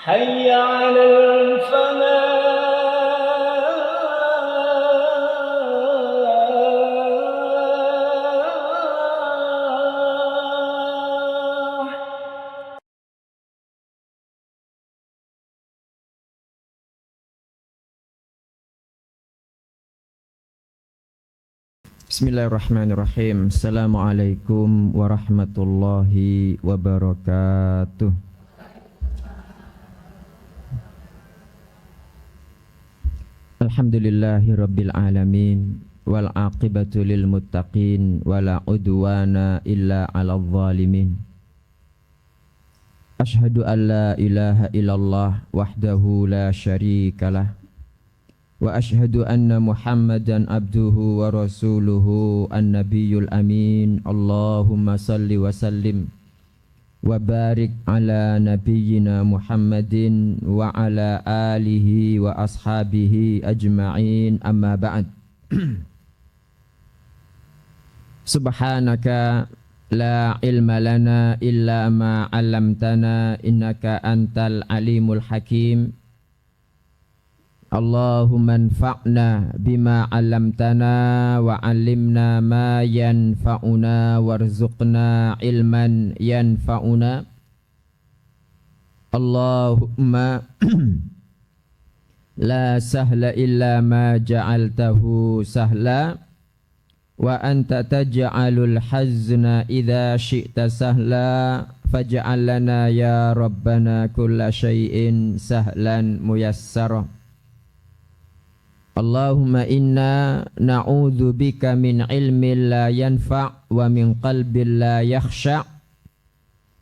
حي على الفلاح. Bismillahirrahmanirrahim. Assalamualaikum warahmatullahi wabarakatuh. Alhamdulillahi rabbil alamin wal aqibatu lil muttaqin wala udwana illa 'alal zalimin. Asyhadu an la ilaha illallah wahdahu la syarikalah wa asyhadu anna Muhammadan abduhu wa rasuluhu an-nabiyyul amin. Allahumma salli wa sallim wa barik ala nabiyyina Muhammadin wa ala alihi wa ashabihi ajma'in, amma ba'd. Subhanaka la ilma lana illa ma 'allamtana innaka antal alimul hakim. Allahumma anfa'na bima 'allamtana wa 'allimna ma yanfa'una warzuqna ilman yanfa'una. Allahumma la sahla illa ma ja'altahu sahla wa anta taj'alul hazna idza syi'ta sahla faj'al lana ya rabbana kulla syai'in sahlan muyassara. Allahumma inna na'udzu bika min ilmin la yanfa' wa min qalbin la yakhsha'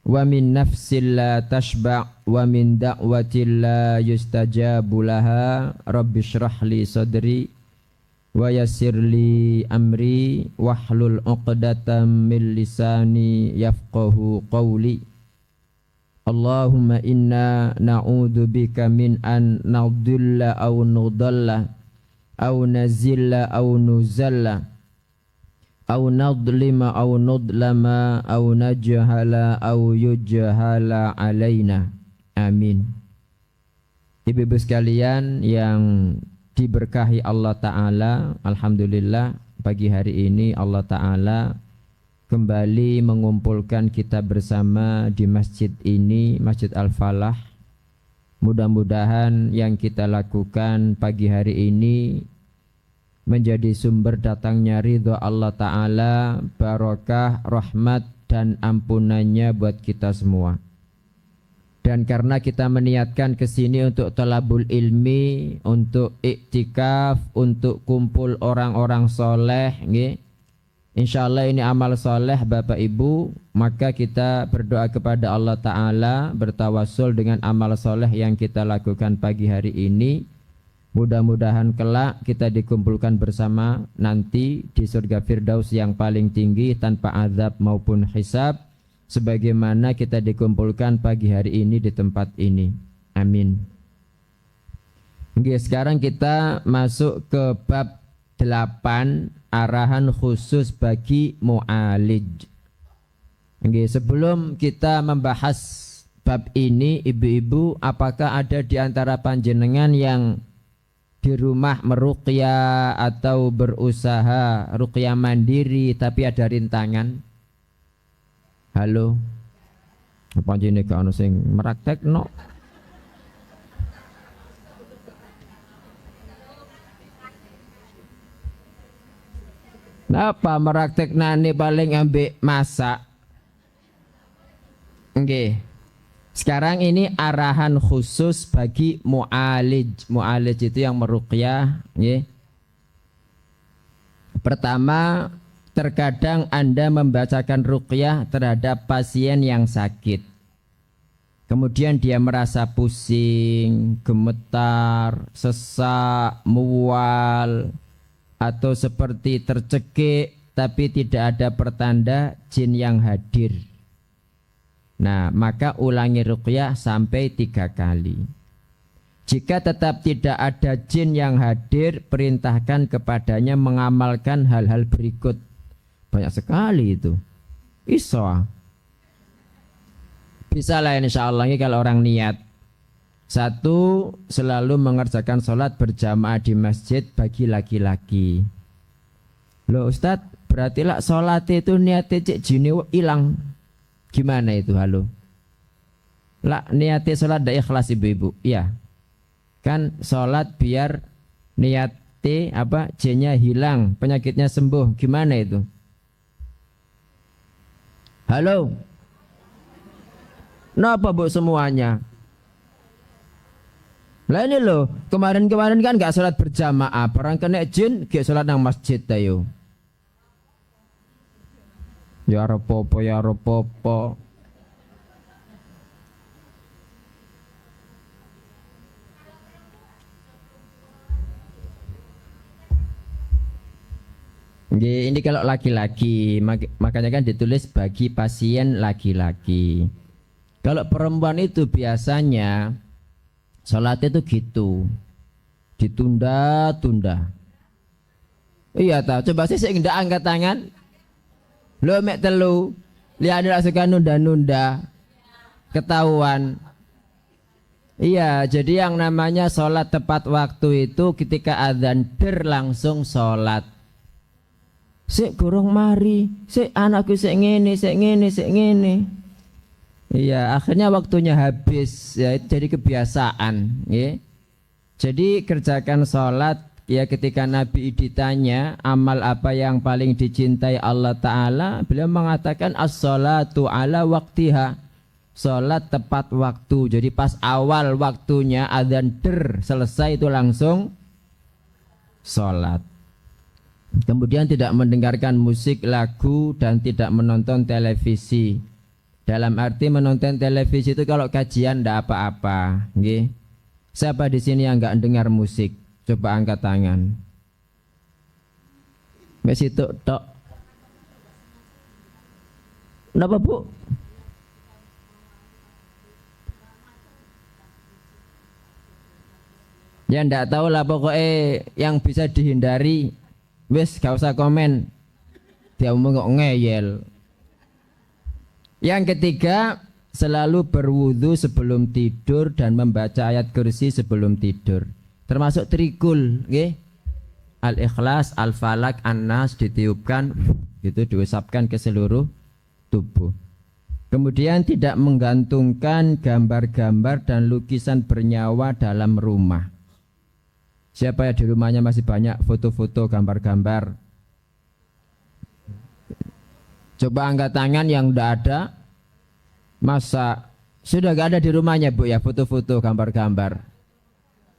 wa min nafsin la tashba' wa min da'watin la yustajabu laha. Rabbi shrah li sadri wa yassir li amri wahlul 'uqdatam min lisani yafqahu qawli. Allahumma inna na'udzu bika min an nadhilla aw nudalla aw nazilla aw nuzalla aw nadlima aw nudlama aw najhala aw yujhala alaina. Amin. Ibu-ibu sekalian yang diberkahi Allah Ta'ala, alhamdulillah pagi hari ini Allah Ta'ala kembali mengumpulkan kita bersama di masjid ini, Masjid Al-Falah. Mudah-mudahan yang kita lakukan pagi hari ini menjadi sumber datangnya ridho Allah Ta'ala, barakah, rahmat dan ampunannya buat kita semua. Dan karena kita meniatkan ke sini untuk talabul ilmi, untuk iktikaf, untuk kumpul orang-orang soleh, insyaallah ini amal soleh Bapak Ibu, maka kita berdoa kepada Allah Ta'ala, bertawassul dengan amal soleh yang kita lakukan pagi hari ini. Mudah-mudahan kelak kita dikumpulkan bersama nanti di surga Firdaus yang paling tinggi tanpa azab maupun hisab, sebagaimana kita dikumpulkan pagi hari ini di tempat ini. Amin. Oke, sekarang kita masuk ke bab 8, arahan khusus bagi mu'alij. Oke, sebelum kita membahas bab ini, ibu-ibu, apakah ada di antara panjenengan yang di rumah meruqyah atau berusaha ruqyah mandiri tapi ada rintangan? Halo? Apa jenenge gak ono sing meraktekno? Napa merakteknane paling ambek masak? Nggih. Sekarang ini arahan khusus bagi mu'alij. Mu'alij itu yang meruqyah, nggih. Pertama, terkadang Anda membacakan ruqyah terhadap pasien yang sakit. Kemudian dia merasa pusing, gemetar, sesak, mual, atau seperti tercekik tapi tidak ada pertanda jin yang hadir. Nah, maka ulangi ruqyah sampai 3 kali. Jika tetap tidak ada jin yang hadir, perintahkan kepadanya mengamalkan hal-hal berikut. Banyak sekali itu. Iso. Bisa lah insya Allah ini kalau orang niat. Satu, selalu mengerjakan sholat berjamaah di masjid bagi laki-laki. Loh Ustadz, berarti lah sholat itu niatnya cek jini hilang. Gimana itu halo? Lah niatnya sholat dah ikhlas ibu-ibu. Iya. Kan sholat biar niatnya apa jinnya hilang, penyakitnya sembuh. Gimana itu? Halo? Kenapa bu semuanya? Lah ini loh, kemarin-kemarin kan gak sholat berjamaah, perang kena jin, gak sholat nang masjid tayo. Ya rapopo, ya rapopo. Ini kalau laki-laki, makanya kan ditulis bagi pasien laki-laki. Kalau perempuan itu biasanya sholatnya itu gitu, ditunda-tunda. Iya tahu, coba sih saya nggak angkat tangan. Lo mek telu, lihat ada suka nunda-nunda, ketahuan. Iya, jadi yang namanya sholat tepat waktu itu ketika adzan langsung sholat. Sik gurung mari, sik anakku sik ngene, sik ngene, sik ngene. Iya, akhirnya waktunya habis, ya itu jadi kebiasaan, ya. Jadi kerjakan sholat, ya ketika Nabi ditanya amal apa yang paling dicintai Allah Ta'ala, beliau mengatakan as-sholatu ala waktiha, sholat tepat waktu. Jadi pas awal waktunya adzan selesai itu langsung sholat. Kemudian tidak mendengarkan musik, lagu, dan tidak menonton televisi. Dalam arti menonton televisi itu kalau kajian ndak apa-apa, nggih. Siapa di sini yang enggak dengar musik? Coba angkat tangan. Wes itu tok. Napa, Bu? Ya ndak tahu lah pokoknya yang bisa dihindari. Wes gak usah komen. Dia ngomong kok ngeyel. Yang ketiga, selalu berwudu sebelum tidur dan membaca ayat kursi sebelum tidur. Termasuk trikul, nggih. Al-Ikhlas, Al-Falak, An-Nas ditiupkan, itu diusapkan ke seluruh tubuh. Kemudian tidak menggantungkan gambar-gambar dan lukisan bernyawa dalam rumah. Siapa ya di rumahnya masih banyak foto-foto, gambar-gambar? Coba angkat tangan yang udah ada. Masa sudah gak ada di rumahnya Bu ya foto-foto, gambar-gambar?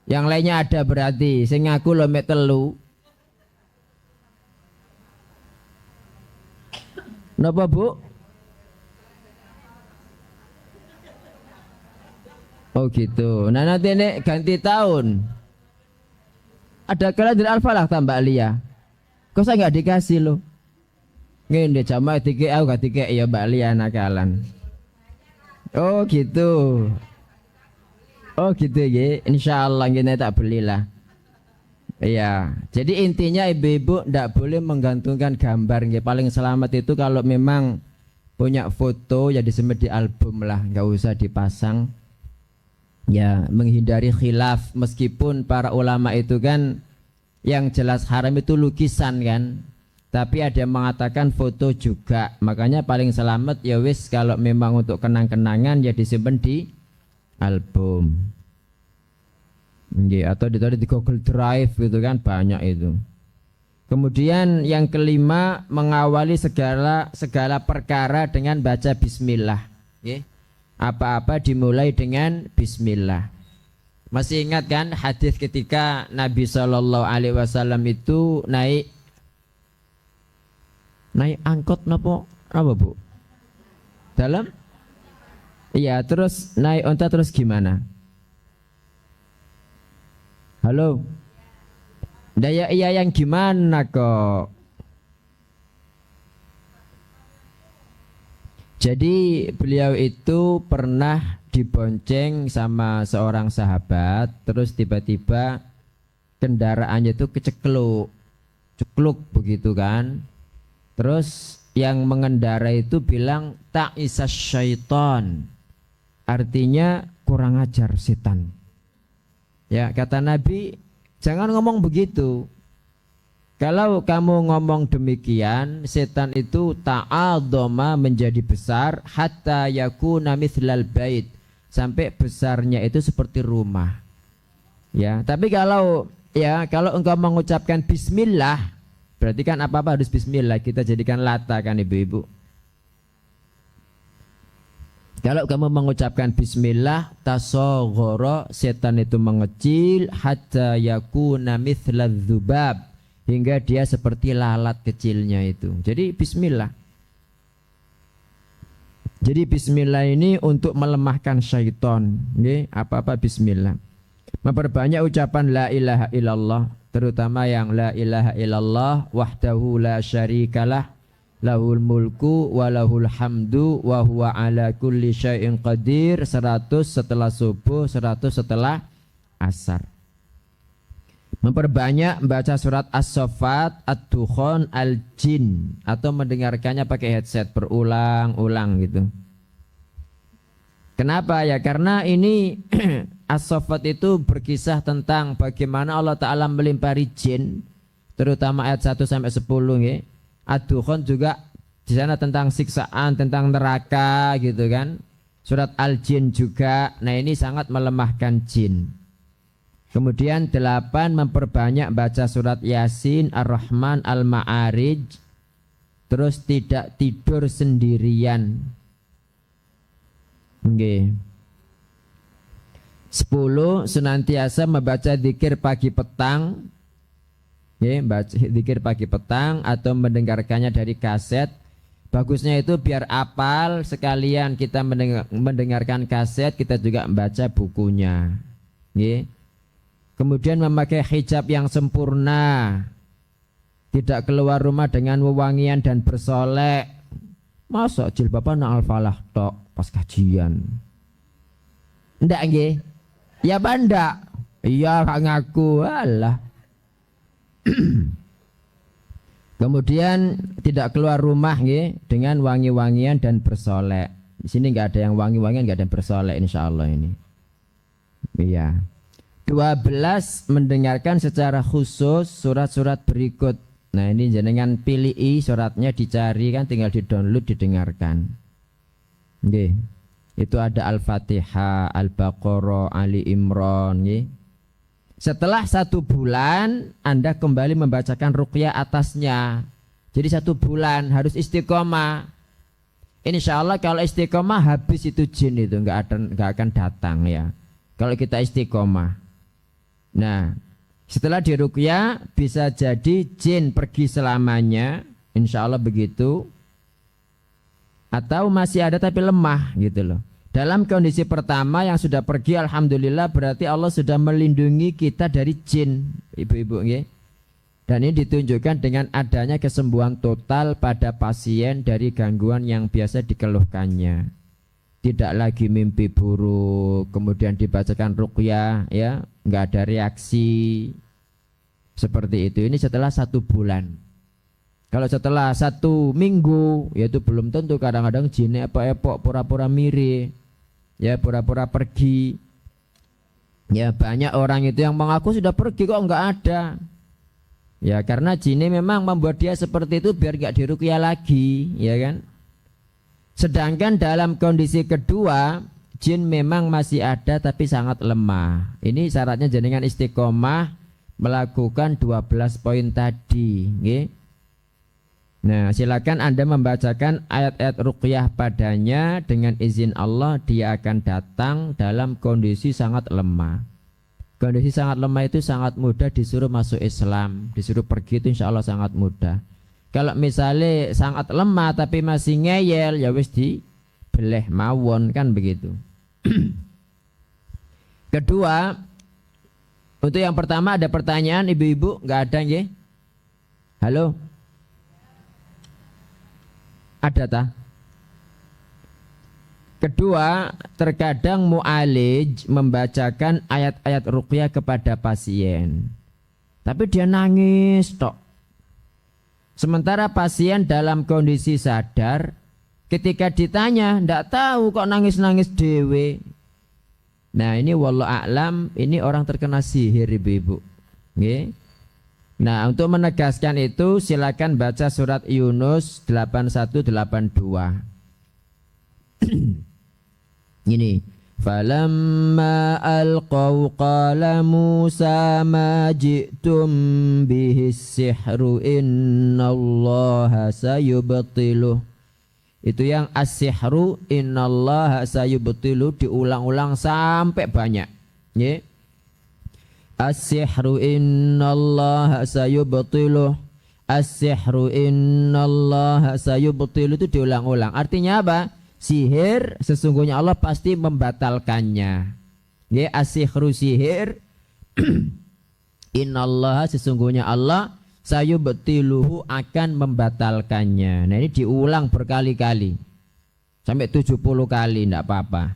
Yang lainnya ada berarti. Sing ngaku lo mek telu. Napa Bu? Oh gitu. Nah nanti nek ganti tahun ada kalender Al-Falaq tambah Lia. Kok saya nggak dikasih lo? Ngene jamaah dikek aku gak dikek ya Mbak Lia nakalan. Oh gitu. Oh gitu ya. Insyaallah gini tak belilah. Iya. Jadi intinya ibu-ibu ndak boleh menggantungkan gambar. Ya. Paling selamat itu kalau memang punya foto ya disemai di album lah, nggak usah dipasang. Ya menghindari khilaf, meskipun para ulama itu kan yang jelas haram itu lukisan kan. Tapi ada yang mengatakan foto juga. Makanya paling selamat ya wis kalau memang untuk kenang-kenangan ya disimpan di album. Atau ditaruh di Google Drive gitu kan, banyak itu. Kemudian yang kelima, mengawali segala perkara dengan baca bismillah. Apa-apa dimulai dengan bismillah. Masih ingat kan hadis ketika Nabi SAW itu naik angkot apa Bu? Dalam? Iya, terus naik onta terus gimana? Halo? Daya iya yang gimana kok? Jadi beliau itu pernah dibonceng sama seorang sahabat, terus tiba-tiba kendaraannya itu cekluk begitu kan. Terus yang mengendara itu bilang tak isa syaiton, artinya kurang ajar setan. Ya, kata Nabi, jangan ngomong begitu. Kalau kamu ngomong demikian, setan itu ta'adzama menjadi besar hatta yakuna mithlal bait, sampai besarnya itu seperti rumah. Ya, tapi kalau engkau mengucapkan bismillah, berarti kan apa-apa harus bismillah, kita jadikan lata kan ibu-ibu. Kalau kamu mengucapkan bismillah, tasaghara, setan itu mengecil hatta yakuna mithlal dzubab, hingga dia seperti lalat kecilnya itu. Jadi bismillah. Jadi bismillah ini untuk melemahkan syaitan. Apa-apa bismillah. Memperbanyak ucapan la ilaha illallah, terutama yang la ilaha illallah wahdahu la syarikalah lahul mulku wa lahul hamdu wa huwa ala kulli syai'in qadir, 100 setelah subuh, 100 setelah asar. Memperbanyak membaca surat As-Saffat, Ad-Dukhan, Al-Jin, atau mendengarkannya pakai headset berulang-ulang gitu. Kenapa ya? Karena ini As-Saffat itu berkisah tentang bagaimana Allah Ta'ala melimpari jin, terutama ayat 1 sampai 10 ya. Ad-Dukhan juga di sana tentang siksaan, tentang neraka gitu kan. Surat Al-Jin juga. Nah, ini sangat melemahkan jin. Kemudian 8 memperbanyak baca surat Yasin, Ar-Rahman, Al-Ma'arij. Terus tidak tidur sendirian. Oke. 10 senantiasa membaca zikir pagi petang. Baca zikir pagi petang atau mendengarkannya dari kaset. Bagusnya itu biar apal, sekalian kita mendengarkan kaset, kita juga membaca bukunya. Kemudian memakai hijab yang sempurna, tidak keluar rumah dengan wewangian dan bersolek. Masa jilbaban al-falah tok pas kajian? Ndak nggih? Ya banda. Iya gak ngaku, alah. Kemudian tidak keluar rumah nggih dengan wangi-wangian dan bersolek. Di sini enggak ada yang wangi-wangian, enggak ada yang bersolek insyaallah ini. Iya. 12 mendengarkan secara khusus surat-surat berikut. Nah, ini jenengan pilih suratnya, dicari kan, tinggal di-download, didengarkan. Nggih. Itu ada Al-Fatihah, Al-Baqarah, Ali Imran nggih. Setelah 1 bulan Anda kembali membacakan ruqyah atasnya. Jadi 1 bulan harus istiqomah. Insya Allah kalau istiqomah habis itu jin itu nggak akan datang ya. Kalau kita istiqomah. Nah, setelah diruqyah bisa jadi jin pergi selamanya, insya Allah begitu. Atau masih ada tapi lemah gitu loh. Dalam kondisi pertama yang sudah pergi, alhamdulillah, berarti Allah sudah melindungi kita dari jin, ibu-ibu nggih. Dan ini ditunjukkan dengan adanya kesembuhan total pada pasien dari gangguan yang biasa dikeluhkannya. Tidak lagi mimpi buruk, kemudian dibacakan ruqyah ya, nggak ada reaksi seperti itu. Ini setelah 1 bulan. Kalau setelah 1 minggu, yaitu belum tentu, kadang-kadang jinnya epok-epok, pura-pura mirip, ya pura-pura pergi. Ya banyak orang itu yang mengaku sudah pergi kok nggak ada. Ya karena jinnya memang membuat dia seperti itu biar nggak diruqyah lagi, ya kan? Sedangkan dalam kondisi kedua, jin memang masih ada tapi sangat lemah. Ini syaratnya jenengan istiqomah melakukan 12 poin tadi, nggih. Nah, silakan Anda membacakan ayat-ayat ruqyah padanya, dengan izin Allah dia akan datang dalam kondisi sangat lemah. Kondisi sangat lemah itu sangat mudah disuruh masuk Islam, disuruh pergi itu insya Allah sangat mudah. Kalau misalnya sangat lemah tapi masih ngeyel, ya wis dibeleh mawon kan begitu. Kedua, untuk yang pertama ada pertanyaan ibu-ibu? Nggak ada nggih? Halo? Ada tak? Kedua, terkadang mu'alij membacakan ayat-ayat ruqyah kepada pasien, tapi dia nangis tok. Sementara pasien dalam kondisi sadar, ketika ditanya ndak tahu kok nangis-nangis dewe. Nah, ini wallahu a'lam, ini orang terkena sihir ibu-ibu. Nggih. Nah, untuk menegaskan itu silakan baca surat Yunus 8182. Ini falamma alqaw qala Musa ma ji'tum bihi sihru innallaha sayubtiluh. Itu yang as-sihru innallaha sayubtiluh diulang-ulang sampai banyak. Nggih. As-sihru innallaha sayubtiluh. As-sihru innallaha sayubtiluh itu diulang-ulang. Artinya apa? Sihir sesungguhnya Allah pasti membatalkannya. Ya, as-sihru sihir innallaha sesungguhnya Allah sayubtiluhu akan membatalkannya. Nah, ini diulang berkali-kali. Sampai 70 kali enggak apa-apa.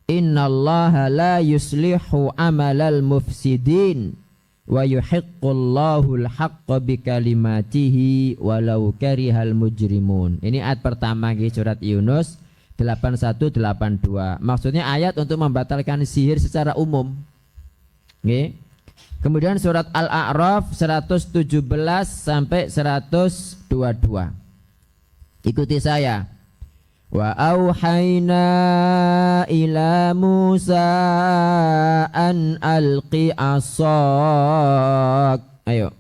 Innallaha la yuslihu amalal mufsidin wa yuhiqqullahu al-haqqa bikalimatihi walau karihal mujrimun. Ini ayat pertama di surat Yunus 8182. Maksudnya ayat untuk membatalkan sihir secara umum. Nggih. Kemudian surat Al-A'raf 117 sampai 122. Ikuti saya. Wa auhayna ila Musa an alqi asak. Ayo.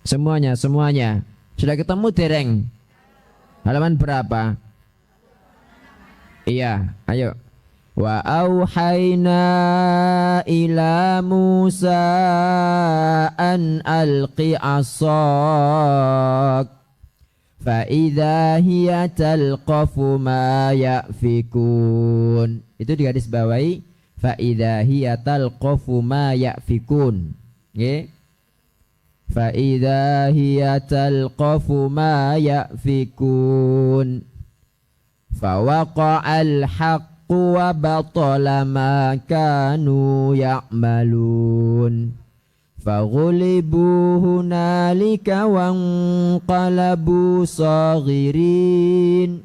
Semuanya. Sudah ketemu dereng? Halaman berapa? Iya, ayo. Wa auhayna ila Musa an alqi asak fa idza hiya talqafu ma yafikun. Itu di garis bawahi fa idza hiya talqafu ma yafikun. Nggih. Fa idza hiya talqafu ma yafikun fa waqa'al haqqu wa batala ma kanu ya'malun fa ghulibu hunalika wa anqalabu saghirin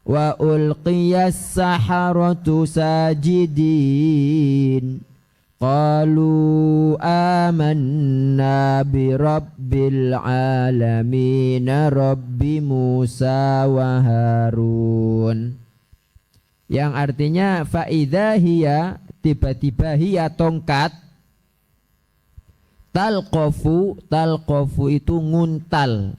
wa ulqiyas saharatu sajidin qalu amanna bi rabbil alamin rabbi Musa wa Harun. Yang artinya faidha hiya, tiba-tiba hiya tongkat, talqafu itu nguntal,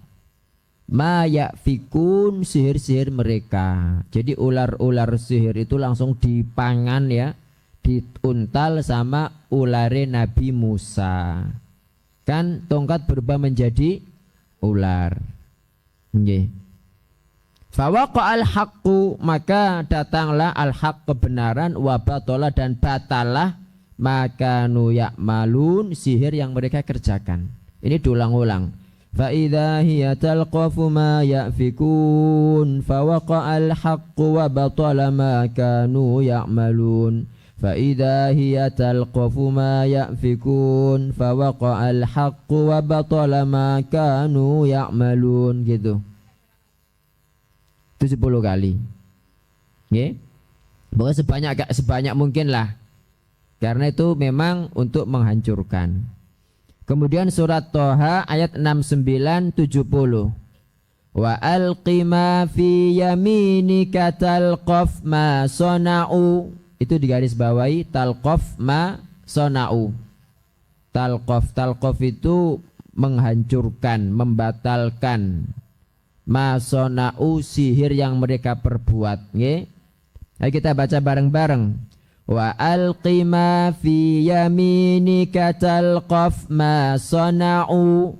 ma yafikun sihir-sihir mereka. Jadi ular-ular sihir itu langsung dipangan ya, diuntal sama ulare Nabi Musa. Kan tongkat berubah menjadi ular. Nggih. Fawaqa'al haqqu, maka datanglah al-haq kebenaran, wa batala dan batalah maka nu ya'malun sihir yang mereka kerjakan. Ini diulang-ulang. Fa idza hiya talqafu ma yafikun fawaqa'al haqqu wa batala ma kanu ya'malun. Fa idza hiya talqafu ma yafikun fawaqa'al haqqu wa batala ma kanu ya'malun, gitu. 70 kali. Nggih. Pokoknya sebanyak mungkin lah. Karena itu memang untuk menghancurkan. Kemudian surat Toha ayat 69-70. Wa alqi ma fi yaminika talqaf ma sona'u. Itu digaris bawahi talqaf ma sona'u. Talqaf itu menghancurkan, membatalkan. Ma sona'u sihir yang mereka perbuat. Nggih. Ayo kita baca bareng-bareng. Wa alqi ma fi yaminika talqaf ma sona'u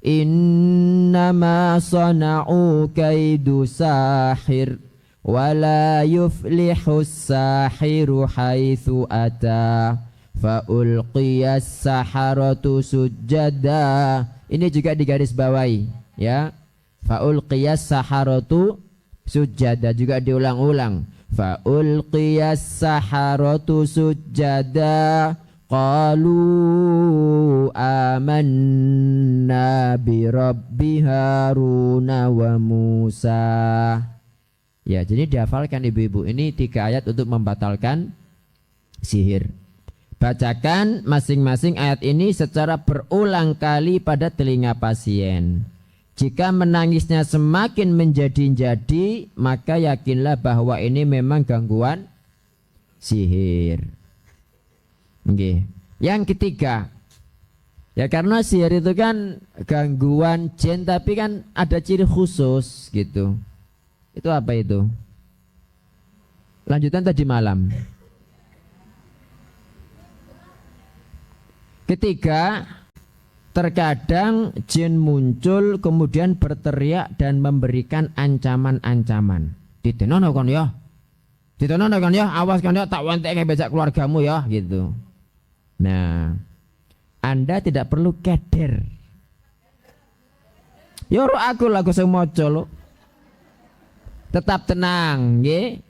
innama sona'u kaidu sahir wa la yuflihu sahiru haitsu ata fa ulqiyas saharatu sujada. Ini juga digaris bawahi ya. Fa'ulqiyas saharatu sujada, juga diulang-ulang. Fa'ulqiyas saharatu sujada qalu amanna bi rabbi Haruna wa Musa. Ya, jadi dihafalkan ibu-ibu, ini 3 ayat untuk membatalkan sihir. Bacakan masing-masing ayat ini secara berulang kali pada telinga pasien. Jika menangisnya semakin menjadi-jadi, maka yakinlah bahwa ini memang gangguan sihir. Oke. Yang ketiga, ya karena sihir itu kan gangguan jin, tapi kan ada ciri khusus gitu. Itu apa itu? Lanjutan tadi malam. Ketiga, terkadang jin muncul kemudian berteriak dan memberikan ancaman-ancaman. Ditenono kon ya. Ditenono kon ya, awas kon ya, tak wentek bejak keluargamu ya gitu. Nah, Anda tidak perlu keder. Ya aku lagu sing maca lho. Tetap tenang, nggih.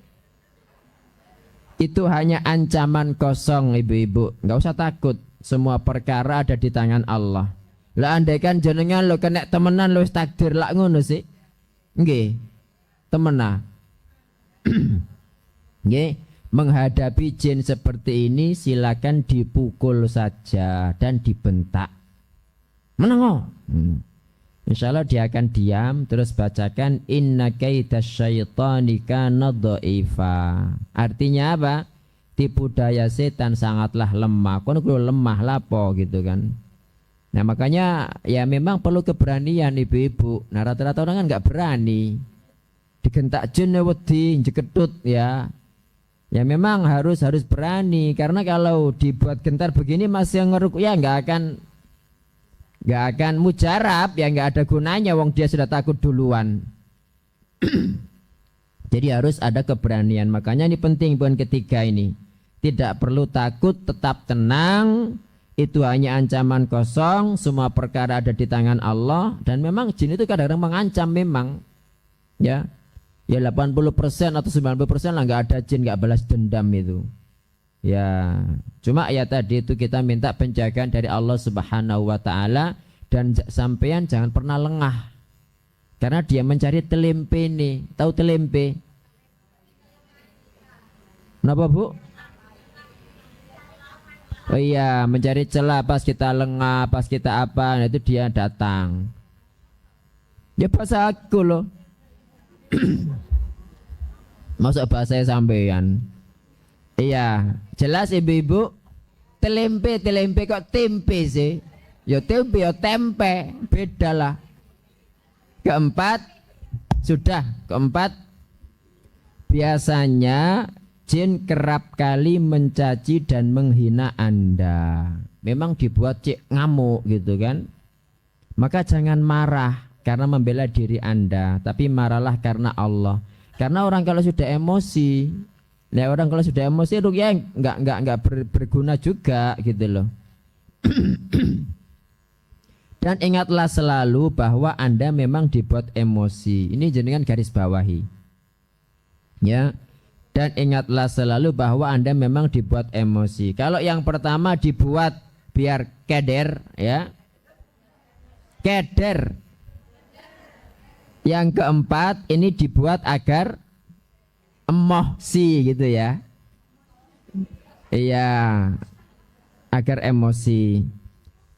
Itu hanya ancaman kosong, ibu-ibu. Enggak usah takut. Semua perkara ada di tangan Allah. Lah andaikan jenengan lo kena temenan lo takdir lak ngono sih. Nggih. Temenan. Nggih, menghadapi jin seperti ini silakan dipukul saja dan dibentak. Menengo. Insya Allah dia akan diam. Terus bacakan inna kaidasyaitani kana dhaifa. Artinya apa? Tipu daya setan sangatlah lemah. Kono lemah lapo gitu kan. Nah makanya ya memang perlu keberanian ibu-ibu. Nah rata-rata orang kan nggak berani. Digentak jin wedi jekedut ya. Ya memang harus berani, karena kalau dibuat gentar begini masih ngeruk ya nggak akan mujarab, ya nggak ada gunanya wong dia sudah takut duluan. Jadi harus ada keberanian. Makanya ini penting poin ketiga ini. Tidak perlu takut, tetap tenang. Itu hanya ancaman kosong. Semua perkara ada di tangan Allah. Dan memang jin itu kadang-kadang mengancam memang. Ya 80% atau 90% lah nggak ada jin nggak balas dendam itu. Ya, cuma ya tadi itu kita minta penjagaan dari Allah Subhanahu wa taala, dan sampean jangan pernah lengah. Karena dia mencari telempe nih. Tahu telempe? Kenapa, Bu? Oh iya, mencari celah pas kita lengah, pas kita apa, nah itu dia datang. Ya bahasa aku loh. Masuk bahasa sampean. Iya, jelas ibu-ibu. Telempe kok tempe sih? Ya tempe ya tempe, beda lah. Keempat, biasanya jin kerap kali mencaci dan menghina Anda. Memang dibuat cek ngamuk gitu kan. Maka jangan marah karena membela diri Anda, tapi marahlah karena Allah. Karena orang kalau sudah emosi, ya orang kalau sudah emosi itu ya nggak berguna juga gitu loh. Dan ingatlah selalu bahwa Anda memang dibuat emosi. Ini jenengan garis bawahi. Ya. Dan ingatlah selalu bahwa Anda memang dibuat emosi. Kalau yang pertama dibuat biar keder, ya. Keder. Yang keempat ini dibuat agar emosi gitu ya. Iya, agar emosi.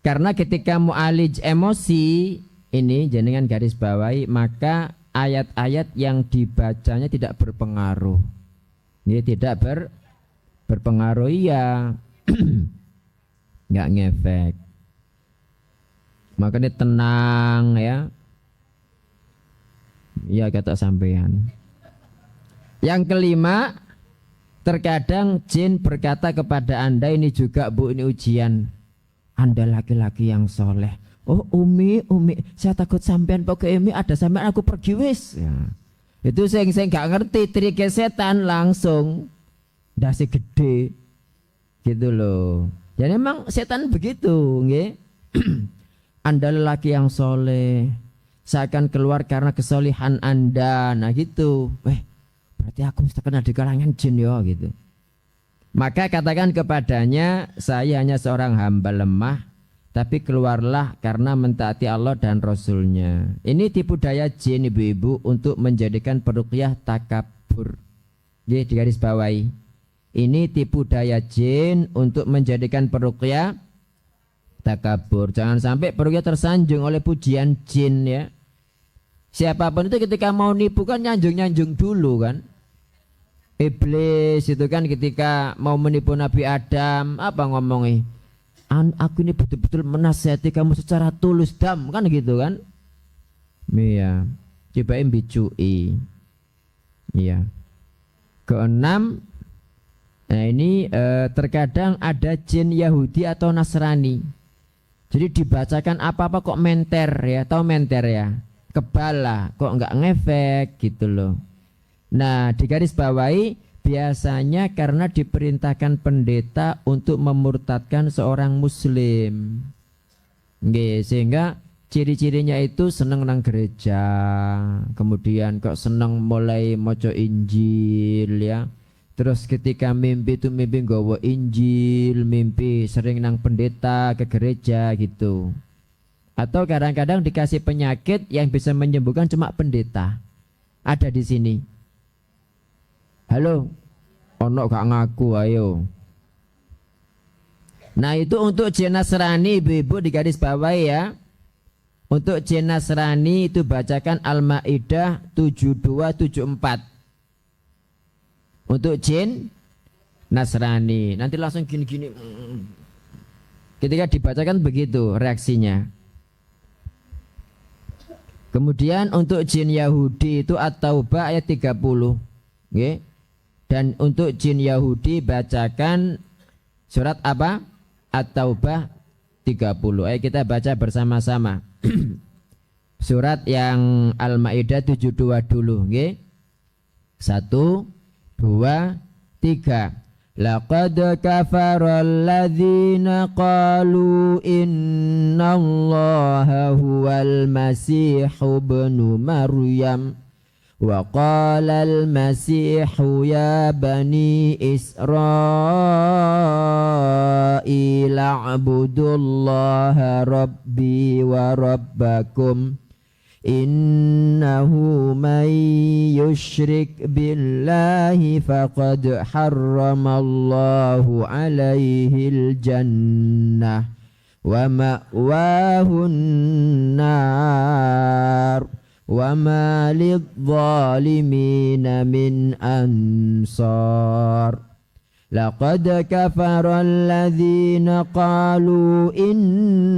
Karena ketika mu'alij emosi ini jenengan garis bawahi, maka ayat-ayat yang dibacanya tidak berpengaruh. Ini tidak berpengaruh ya. Nggak ngefek. Makanya tenang ya. Ya kata sampean. Yang kelima, terkadang jin berkata kepada Anda, ini juga Bu, ini ujian. Anda laki-laki yang soleh. Oh Umi, saya takut sampean pakai Umi, ada sampean aku pergi wis. Ya. Itu saya nggak ngerti trik setan, langsung dasi gede gitu loh. Ya memang setan begitu, nggih. Anda lelaki yang soleh, saya akan keluar karena kesolihan Anda. Nah gitu. Berarti aku mesti kenal di kalangan jin ya gitu. Maka katakan kepadanya, saya hanya seorang hamba lemah, tapi keluarlah karena mentaati Allah dan Rasulnya. Ini tipu daya jin ibu-ibu untuk menjadikan peruqyah takabur. Jadi digaris bawahi. Ini tipu daya jin untuk menjadikan peruqyah takabur. Jangan sampai peruqyah tersanjung oleh pujian jin ya. Siapapun itu ketika mau nipu kan nyanjung-nyanjung dulu kan. Iblis itu kan ketika mau menipu Nabi Adam apa ngomongnya? Aku ini betul-betul menasihati kamu secara tulus dam kan gitu kan? Iya. Cobain bicui. Iya. Keenam, nah ini terkadang ada jin Yahudi atau Nasrani. Jadi dibacakan apa-apa kok menter ya, tahu menter ya? Kebal kok nggak ngefek gitu loh. Nah di garis bawahi biasanya karena diperintahkan pendeta untuk memurtadkan seorang muslim. Nggih, sehingga ciri-cirinya itu seneng nang gereja, kemudian kok seneng mulai maca Injil ya. Terus ketika mimpi itu mimpi nggawa Injil, mimpi sering nang pendeta ke gereja gitu. Atau kadang-kadang dikasih penyakit yang bisa menyembuhkan cuma pendeta. Ada di sini. Halo, ono gak ngaku ayo. Nah itu untuk jin Nasrani ibu-ibu di garis bawah ya. Untuk jin Nasrani itu bacakan Al-Maidah 7274. Untuk jin Nasrani nanti langsung gini-gini. Ketika dibacakan begitu reaksinya. Kemudian untuk jin Yahudi itu At-Taubah ayat 30. Okay. Dan untuk jin Yahudi bacakan surat apa? At-Taubah 30. Ayo kita baca bersama-sama. Surat yang Al-Maidah 72 dulu, nggih. 1 2 3. Laqad kafara alladhina qalu innallaha huwal masihu ibnu Maryam wa qala al-masihu ya bani Israil a'budullaha rabbi wa rabbakum innahu man yushrik billahi faqad harramallahu alaihil jannah wa ma'wahun nar wa ma lidh-dhalimina min ansar. Laqad kafara alladhina qalu innallaha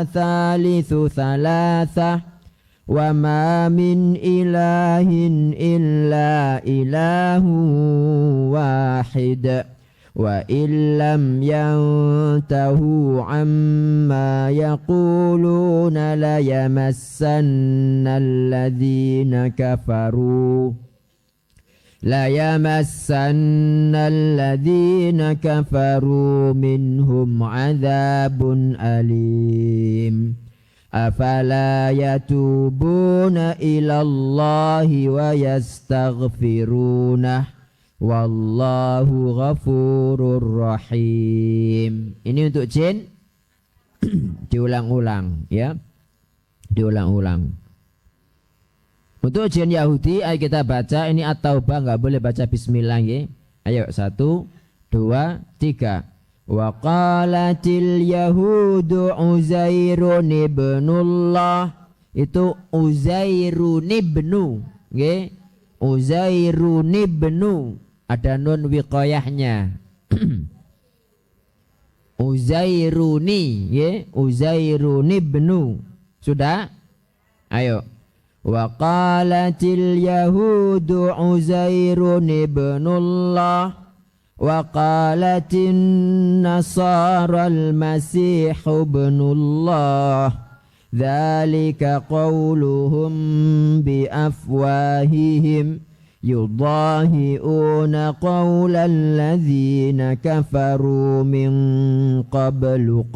thalithu thalathah wa ma min ilahin illa ilahu wahid wa illam yantahu amma yaquluna la yamassanna alladhina kafaru la yamassanna alladhina kafaru minhum adzabun alim afala yatubuna ilallahi wa yastaghfirunah wallahu ghafurur rahim. Ini untuk jin diulang-ulang ya, diulang-ulang. Untuk jin Yahudi, ayo kita baca ini At-Taubah, nggak boleh baca Bismillah ya. Ayo 1 2 3. Wa qalatil yahudu Uzairun ibnullah. Itu Uzairun ibnu, nggih. Uzairun ibnu, ada nun wiqayahnya. Uzairuni, nggih. Uzairun ibnu. Sudah? Ayo. Wa qalatil yahudu Uzairun ibnullah wa qalatin nasara al-masih ibnullah dzalika qawluhum bi afwahihim yudahi'una qawla alladhina kafaru min qablu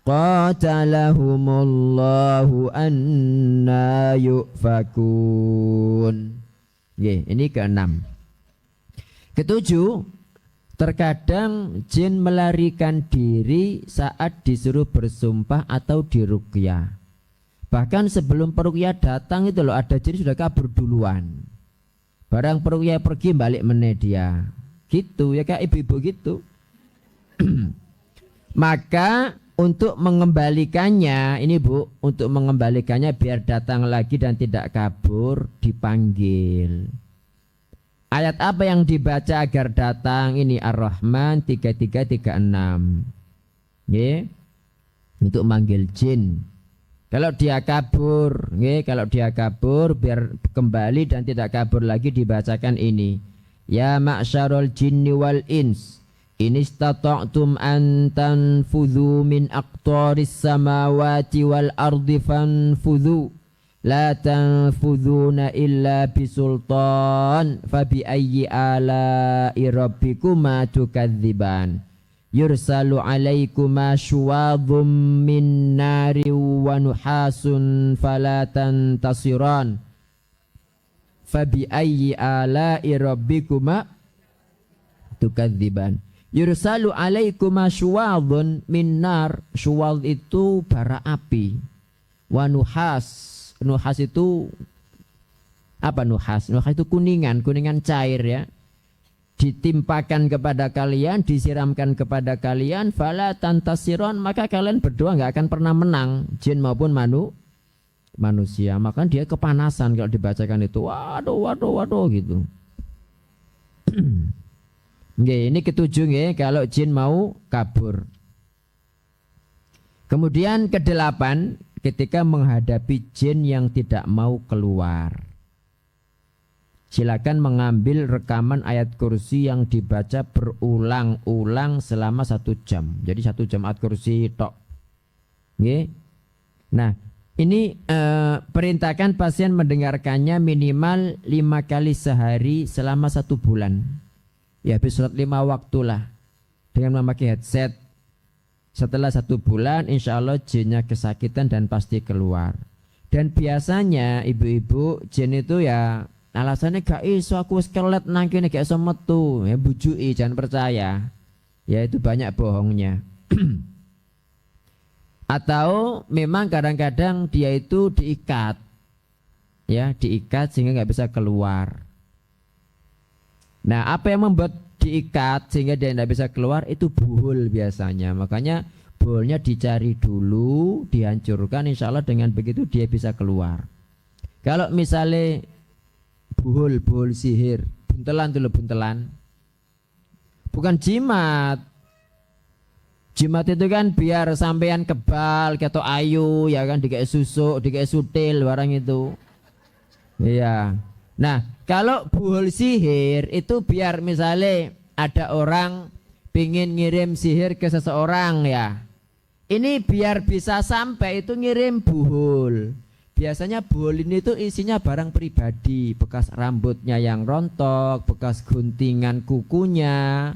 qatalahumullahu anna yufakun. Ini keenam. Ketujuh, terkadang jin melarikan diri saat disuruh bersumpah atau diruqyah. Bahkan sebelum peruqyah datang itu loh, ada jin sudah kabur duluan. Barang peruqyah pergi balik meneh dia. Gitu ya, kayak ibu-ibu gitu. Maka untuk mengembalikannya, ini Bu, untuk mengembalikannya biar datang lagi dan tidak kabur, dipanggil. Ayat apa yang dibaca agar datang? Ini Ar-Rahman 3336. Nggih. Untuk manggil jin. Kalau dia kabur, nggih, kalau dia kabur biar kembali dan tidak kabur lagi dibacakan ini. Ya ma'syarul jinni wal ins, in istata'tum an tanfudhu min aqtaris samawati wal ardi fanfudhu. La tanfudhuna illa bisultan fabi ayyi ala'i rabbikuma tukadziban. Yursalu alaikuma syuwadhum min nari wa nuhasun fala tantasiran. Fabi ayyi ala'i rabbikuma tukadziban. Yursalu alaikuma syuwadhun min nar. Syuwadh itu bara api. Wa nuhas. Nuhas itu apa nuhas? Nuhas itu kuningan cair ya. Ditimpakan kepada kalian, disiramkan kepada kalian, fala tantasiron, maka kalian berdua nggak akan pernah menang, jin maupun manusia. Maka dia kepanasan kalau dibacakan itu. Waduh gitu. Ini ketujuh ya, kalau jin mau kabur. Kemudian kedelapan, ketika menghadapi jin yang tidak mau keluar. Silakan mengambil rekaman ayat kursi yang dibaca berulang-ulang selama 1 jam. Jadi 1 jam ayat kursi tok. Nggih. Nah, ini perintahkan pasien mendengarkannya minimal 5 kali sehari selama 1 bulan. Ya habis sholat 5 waktu lah. Dengan memakai headset. Setelah 1 bulan insya Allah jinnya kesakitan dan pasti keluar. Dan biasanya ibu-ibu jin itu ya alasannya gak iso aku wis kelet nang kene gak iso metu, ya bujui, jangan percaya. Ya itu banyak bohongnya. Atau memang kadang-kadang dia itu diikat. Ya, diikat sehingga nggak bisa keluar. Nah, apa yang membuat diikat sehingga dia tidak bisa keluar itu buhul biasanya. Makanya buhulnya dicari dulu, dihancurkan, insya Allah dengan begitu dia bisa keluar. Kalau misalnya buhul sihir, buntelan dulu buntelan. Bukan jimat. Jimat itu kan biar sampean kebal, ketok ayu, ya kan, dikasih susuk, dikasih sutil barang itu. Iya. Nah, kalau buhul sihir itu biar misalnya ada orang pingin ngirim sihir ke seseorang ya. Ini biar bisa sampai itu ngirim buhul. Biasanya buhul ini tuh isinya barang pribadi, bekas rambutnya yang rontok, bekas guntingan kukunya,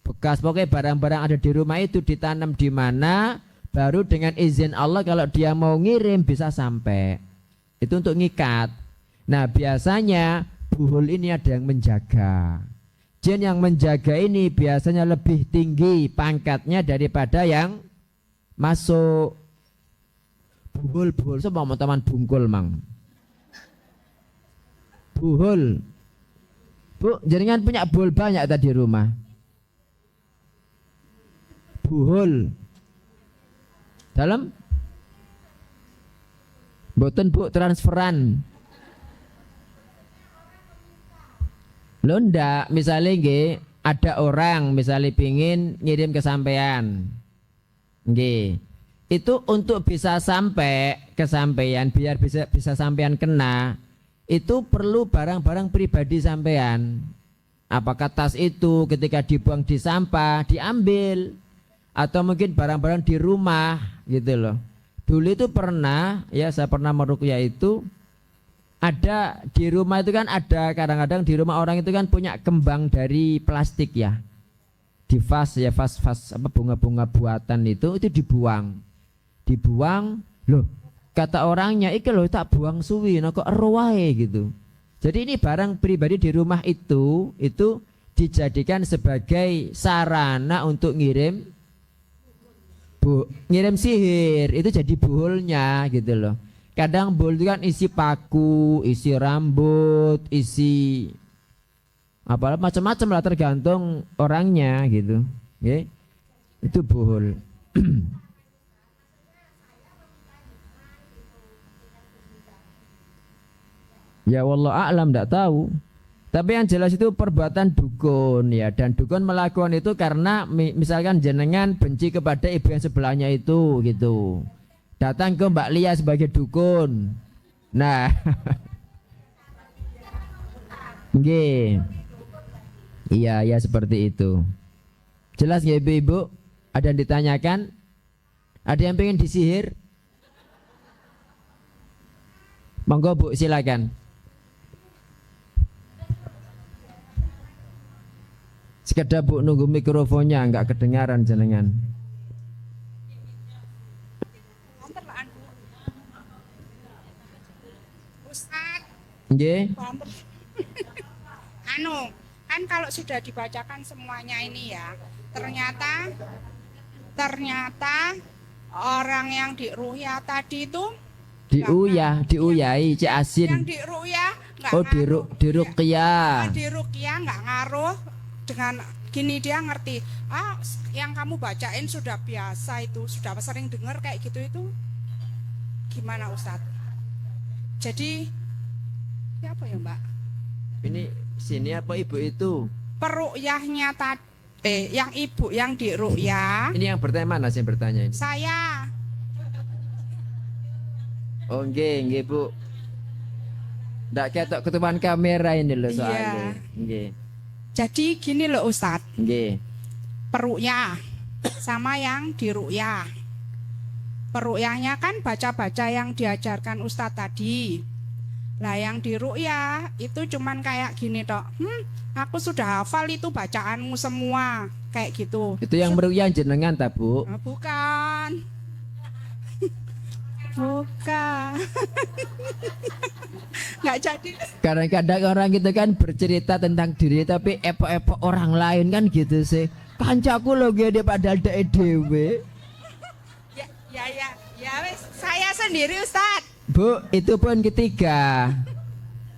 bekas pokoknya barang-barang ada di rumah itu ditanam di mana, baru dengan izin Allah kalau dia mau ngirim bisa sampai. Itu untuk ngikat. Nah biasanya buhul ini ada yang menjaga. Jin yang menjaga ini biasanya lebih tinggi pangkatnya daripada yang masuk. Buhul sama teman bungkul mang. Buhul. Bu, jaringan punya buhul banyak tadi di rumah. Buhul. Dalam boten Bu transferan. Lo ndak, misalnya nggih ada orang misalnya pingin ngirim ke sampean. Nggih. Itu untuk bisa sampai ke sampean, biar bisa sampean kena, itu perlu barang-barang pribadi sampean. Apakah tas itu ketika dibuang di sampah diambil, atau mungkin barang-barang di rumah gitu loh. Dulu itu pernah ya, saya pernah meruqyah itu ada di rumah itu kan ada kadang-kadang di rumah orang itu kan punya kembang dari plastik ya, di vas apa bunga-bunga buatan itu dibuang loh, kata orangnya iki loh tak buang suwi nah kok ero wae gitu. Jadi ini barang pribadi di rumah itu dijadikan sebagai sarana untuk ngirim sihir, itu jadi buhulnya gitu loh. Kadang buhul itu kan isi paku, isi rambut, isi apa macam-macam lah tergantung orangnya gitu. Okay? Itu buhul. Ya wallah a'lam, tidak tahu. Tapi yang jelas itu perbuatan dukun ya, dan dukun melakukan itu karena misalkan jenengan benci kepada ibu yang sebelahnya itu gitu. Datang ke Mbak Lia sebagai dukun. Nah, nggih. Iya, ya seperti itu. Jelas nggih Ibu-ibu? Ada yang ditanyakan? Ada yang pengen disihir? Monggo Bu, silakan. Sekedar Bu nunggu mikrofonnya enggak kedengaran jenengan. Ustaz, Nggih. anu, kan kalau sudah dibacakan semuanya ini ya, ternyata orang yang diruya tadi itu diuyai Cik Asin. yang diruya nggak Oh, ngaruh. diruqyah. Diruqyah nggak ngaruh dengan gini, dia ngerti. Yang kamu bacain sudah biasa, itu sudah sering dengar kayak gitu, itu gimana Ustaz? Jadi siapa ya Mbak? Ini sini apa Ibu itu? Peruqyahnya tadi, yang ibu yang diruqyah. Ini yang bertanya mana sih yang bertanya ini? Saya. Oh nggih Bu. Ndak ketok ketuban kamera ini loh Iya. soalnya. Nggih. Jadi gini loh Ustadz, Nggih. peruqyah sama yang diruqyah. Peruqyahnya kan baca-baca yang diajarkan Ustadz tadi. Lah yang diruqyah itu cuman kayak gini tok. Aku sudah hafal itu bacaanmu semua, kayak gitu. Itu yang meruqyah jenengan ta, Bu? Bukan. Bukan. Nggak jadi. Kadang-kadang orang gitu kan bercerita tentang diri tapi epok-epok orang lain kan gitu sih. Kancaku lho dia padahal dhek dhewe. Ya wes, saya sendiri Ustadz. Bu, itu poin ketiga.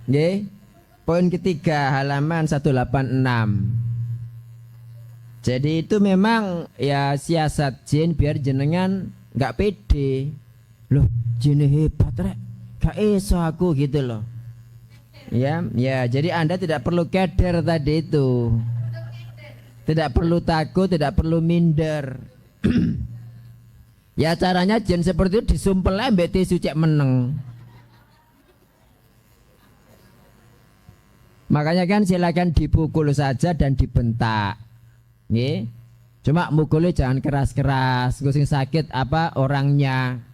Nggih. Poin ketiga halaman 186. Jadi itu memang ya siasat jin biar jenengan nggak pede. Loh, jin hebat rek. Gak iso aku gitu loh. Ya, jadi Anda tidak perlu keder tadi itu. Tidak perlu takut, tidak perlu minder. Ya caranya jin seperti itu disumpel mbek tisu cek meneng. Makanya kan silakan dipukul saja dan dibentak. Nggih. Cuma mukulnya jangan keras-keras, gue sing sakit apa orangnya.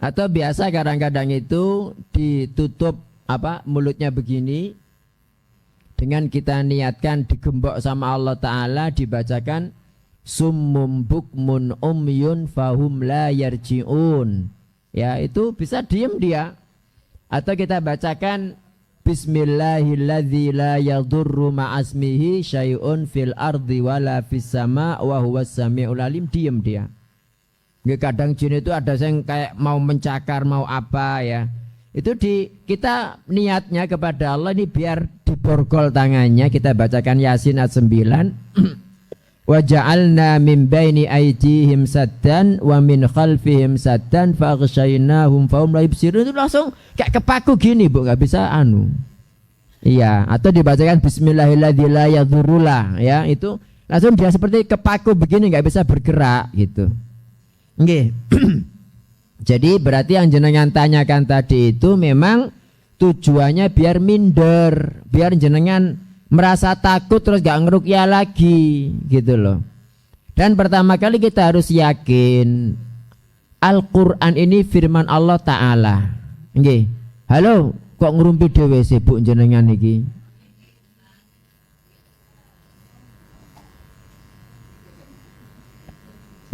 Atau biasa kadang-kadang itu ditutup apa mulutnya begini, dengan kita niatkan digembok sama Allah Ta'ala, dibacakan summum bukmun umyun fahum la yarji'un. Ya itu bisa diem dia. Atau kita bacakan bismillahilladzi la yadurru ma'asmihi syai'un fil ardi wala fis sama' wa huwas sami'ul alim, diem dia. Kadang jin itu ada yang kayak mau mencakar, mau apa ya. Itu kita niatnya kepada Allah ini biar diborgol tangannya. Kita bacakan Yasin ayat 9. Wa ja'alna min baini aydihim saddan wa min khalfihim saddan fa aghshaynahum fa hum la yubsirun. Itu langsung kayak kepaku gini Bu, nggak bisa anu. Iya, atau dibacakan bismillahirrahmanirrahim la yadhurrulah ya, itu langsung dia seperti kepaku begini, nggak bisa bergerak gitu. Nggih. Jadi berarti yang jenengan tanyakan tadi itu memang tujuannya biar minder, biar jenengan merasa takut terus gak ngeruqyah lagi gitu loh. Dan pertama kali kita harus yakin Al-Quran ini firman Allah Ta'ala. Nggih. Halo, kok ngerumpi dhewe sibuk jenengan iki?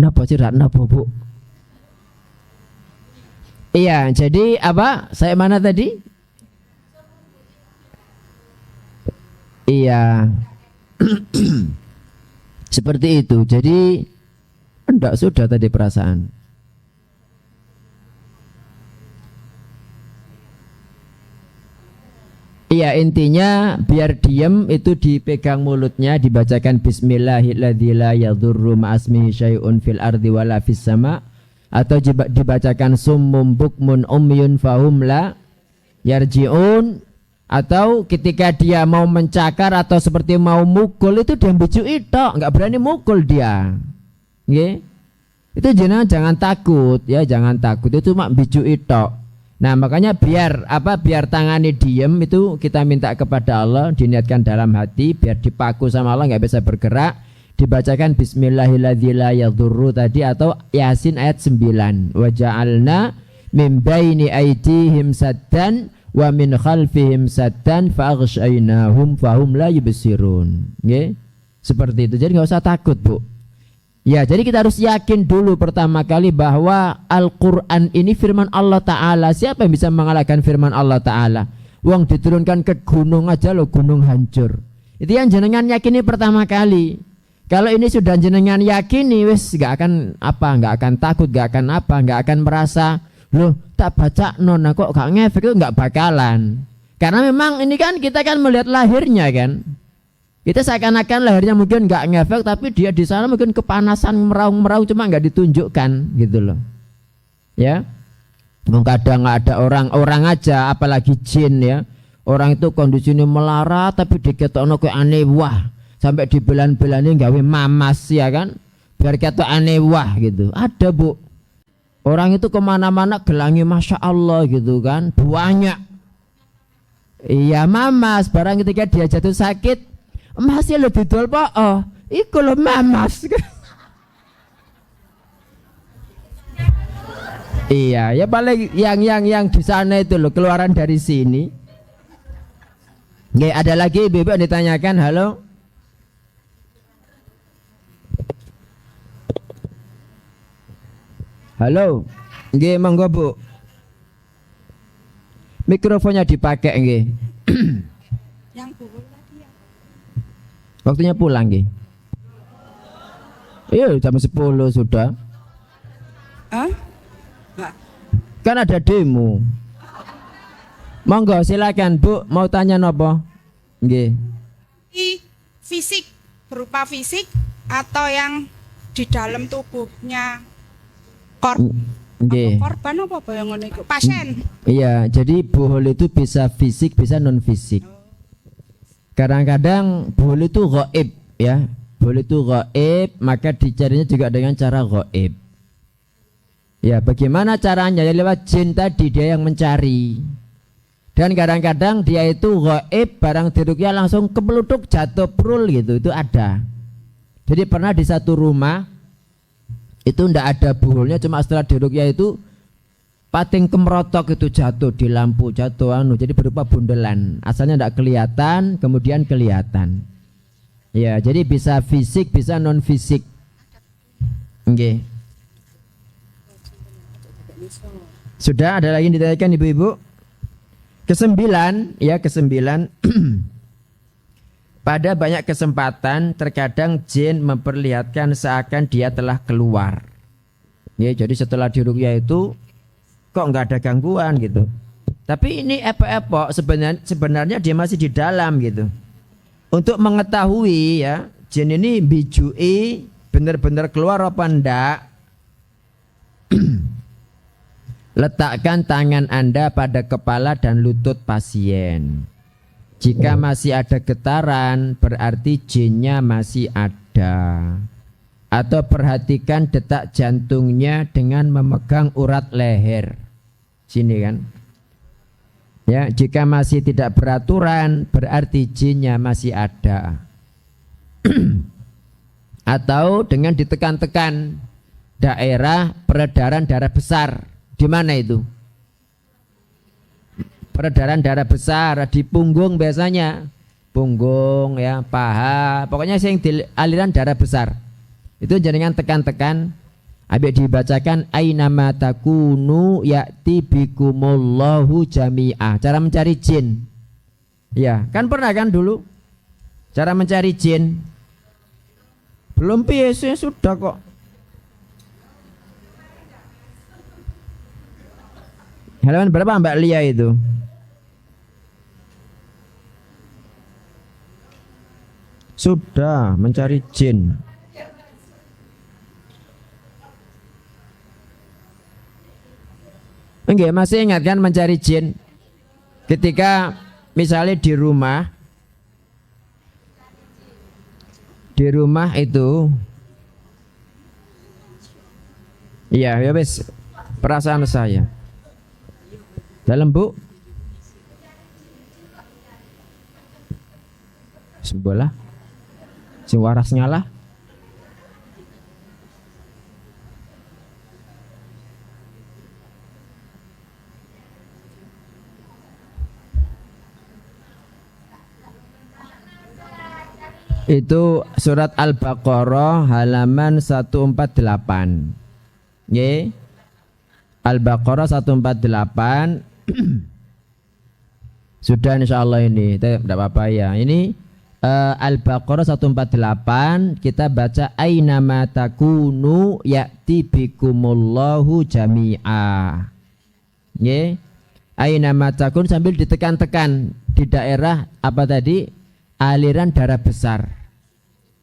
Napa sih napa Bu? Iya, jadi apa? Saya mana tadi? Iya. Seperti itu. Jadi enggak sudah tadi perasaan. Iya, intinya biar diem itu dipegang mulutnya, dibacakan bismillahirrahmanirrahim la yadurru ma'asmihi syai'un fil ardi wala fis sama, atau dibacakan summum bukmun umyun fahum la yarji'un, atau ketika dia mau mencakar atau seperti mau mukul itu dia bicu itu, enggak berani mukul dia. Nggih. Itu jangan takut ya, jangan takut, itu cuma bicu itu. Nah, makanya biar tangannya diem itu kita minta kepada Allah, diniatkan dalam hati, biar dipaku sama Allah nggak bisa bergerak, dibacakan bismillahirrahmanirrahim tadi atau Yasin ayat 9. Wa ja'alna min baini aydihim saddan wa min khalfihim saddan fa aghshaynahum fahum la yubsirun. Nggih. Seperti itu. Jadi nggak usah takut, Bu. Ya, jadi kita harus yakin dulu pertama kali bahwa Al-Quran ini firman Allah Ta'ala. Siapa yang bisa mengalahkan firman Allah Ta'ala? Wong diturunkan ke gunung aja loh, gunung hancur. Itu yang jenengan yakini pertama kali. Kalau ini sudah jenengan yakini, wis gak akan takut, gak akan merasa, loh tak baca nona kok gak ngefek, itu gak bakalan. Karena memang ini kan kita kan melihat lahirnya kan. Kita seakan-akan lahirnya mungkin nggak ngefek, tapi dia di sana mungkin kepanasan meraung-meraung cuma nggak ditunjukkan gitu loh. Ya, kadang nggak ada orang aja, apalagi jin ya. Orang itu kondisinya melarat tapi diketokno kayak aneh wah, sampai dibelan-belani gawe mamas ya kan, biar ketok aneh wah gitu. Ada Bu, orang itu kemana-mana gelangi masya Allah gitu kan, banyak. Iya mamas, barang ketika dia jatuh sakit. Masih lo didol Pak, oh, iku lo mamas. Iya, ya paling yang di sana itu lo keluaran dari sini. Nggih, ada lagi ibu-ibu ditanyakan, halo. Halo, nggih monggo Bu. Mikrofonnya dipakai nggih. Yang Bu tadi ya. Waktunya pulang nggih. Iya, jam 10 sudah. Kan ada demo. Monggo silakan Bu, mau tanya nopo? Nggih. Fisik, berupa fisik atau yang di dalam tubuhnya Nggih. korban apa yang ngono iku? Pasien. Iya, jadi bohol itu bisa fisik, bisa non fisik. Kadang-kadang bohol itu gaib ya. Bohol itu gaib, maka dicarinya juga dengan cara gaib. Ya, bagaimana caranya? Ya lewat jin tadi, dia yang mencari. Dan kadang-kadang dia itu gaib, barang diruqyah langsung kepeluduk jatuh prul gitu, itu ada. Jadi pernah di satu rumah itu ndak ada boholnya, cuma setelah diruqyah itu pating kemerotok itu jatuh di lampu, jatuh jadi berupa bundelan. Asalnya ndak kelihatan, kemudian kelihatan. Ya, jadi bisa fisik, bisa non fisik. Oke. Sudah ada lagi yang ditanyakan ibu-ibu? Kesembilan, ya kesembilan. Pada banyak kesempatan terkadang jin memperlihatkan seakan dia telah keluar. Ya, jadi setelah diruqyah itu kok nggak ada gangguan gitu. Tapi ini epok-epok sebenarnya dia masih di dalam gitu. Untuk mengetahui ya jin ini bijui benar-benar keluar apa enggak, letakkan tangan Anda pada kepala dan lutut pasien. Jika masih ada getaran berarti jinnya masih ada. Atau perhatikan detak jantungnya dengan memegang urat leher. Sini kan. Ya, jika masih tidak beraturan berarti jinnya masih ada. Atau dengan ditekan-tekan daerah peredaran darah besar. Di mana itu? Peredaran darah besar di punggung biasanya. Punggung ya, paha, pokoknya yang di aliran darah besar. Itu jaringan tekan-tekan. Habis dibacakan ainama takunu ya'ti bikumullahu jami'ah. Cara mencari jin. Ya, kan pernah kan dulu cara mencari jin. Belum biasa sudah kok. Halaman berapa Mbak Lia itu? Sudah mencari jin. Enggak, masih ingat kan mencari jin? Ketika misalnya di rumah itu, iya ya wes, perasaan saya. Dalam Bu, sebelah, si waras ngalah. Itu surat Al-Baqarah halaman 148. Nggih. Al-Baqarah 148. Sudah insyaallah ini, tidak apa-apa ya. Ini Al-Baqarah 148 kita baca ainama takunu ya'ti bikumullahu jami'a. Nggih. Ainama takun sambil ditekan-tekan di daerah apa tadi? Aliran darah besar.